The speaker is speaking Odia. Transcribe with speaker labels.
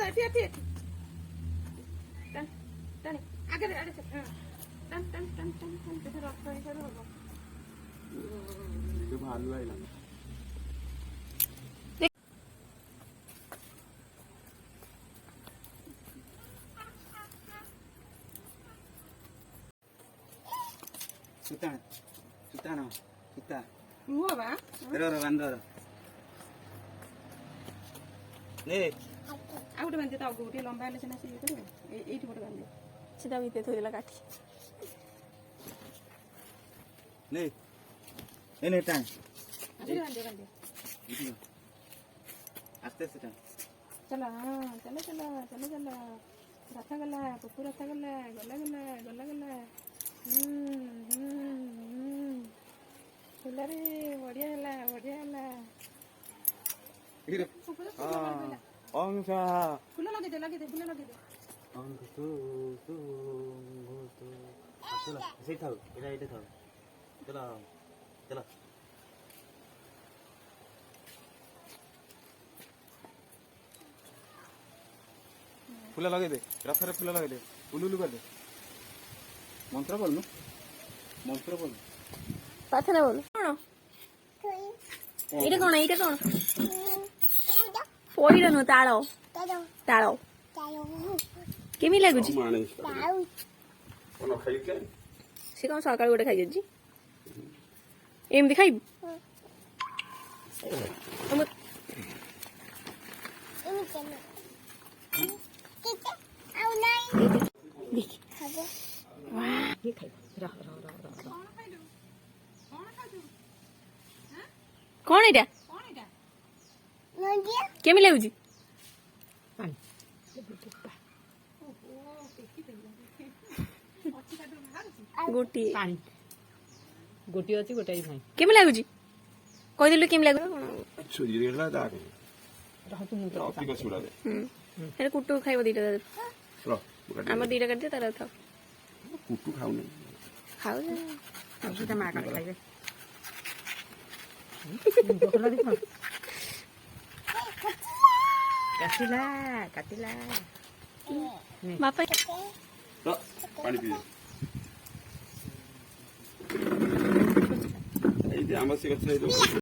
Speaker 1: এটি এটি এটি টান টান আগে আগে টান টান টান টান টান যদি রক্ত হয়ে গেল হবো
Speaker 2: ভালো লাগলাম Suta, suta no, suta.
Speaker 1: Nuova?
Speaker 2: Però bandoro. নে
Speaker 1: ଆଉ ଗୋଟେ ବାନ୍ଧି ତାକୁ ଟିକେ ଲମ୍ବା ହେଲେ ସିନା ସିଏ କରିବେ ଏଇଠି ଗୋଟେ ବାନ୍ଧି ସେଟା ଭିତରେ ଥୋଇଦେଲା କାଠି
Speaker 2: নে এনে টান
Speaker 1: আসলে বান্ধি বান্ধি
Speaker 2: আস্তে আস্তে টান
Speaker 1: চলো হ্যাঁ চলো চলো চলো চলো ରଥ ଗଲା କୁକୁର ରଥ ଗଲା ଗଲା ଗଲା ଗଲା ଗଲା ଫୁଲରେ ବଢିଆ ହେଲା ବଢିଆ ହେଲା
Speaker 2: ଅଂଶା
Speaker 1: ଫୁଲ ଲଗେଇଦେ ଲଗେଇଦେ ଫୁଲ ଲଗେଇଦେ
Speaker 2: ସେଇଠି ଥାଉ ଏଇଟା ଏଇଟା ଥାଉ ଚାଲ ଚାଲ ଫୁଲ ଲଗେଇଦେ ରଥରେ ଫୁଲ ଲଗେଇଦେ ଉଲୁଲୁ କରିଦେ ମନ୍ତ୍ର ବୋଲନୁ ମନ୍ତ୍ର ବୋଲ
Speaker 1: ପ୍ରାର୍ଥନା ବୋଲ କଣ ଏଇଟା କଣ ପଇଡ଼ ନୁହଁ ତାଳ ତାଳ କେମିତି ଲାଗୁଛି ସେ କଣ ସକାଳୁ ଗୋଟେ ଖାଇଯାଇଛି ଏମିତି ଖାଇବୁ କଣ ଏଇଟା କେମିତି ଲାଗୁଛି ଗୋଟିଏ ଅଛି ଗୋଟାଏ ନାହିଁ କେମିତି ଲାଗୁଛି କହିଦେଲୁ କେମିତି ଲାଗୁଛି କଣ କୁଟୁ ଖାଇବ ଦିଟା ଆମର ଦିଟା କାଟିଦେ ତାର ଥାଉ
Speaker 2: କୁଟୁ ଖାଉନି
Speaker 1: ଖାଉ ମା ଖାଇବେ କାଟିଲା କାଟିଲା ବାପା
Speaker 2: ପାଣି ପିଇବେ ଏଇ ଆମ ସେ ଗଛ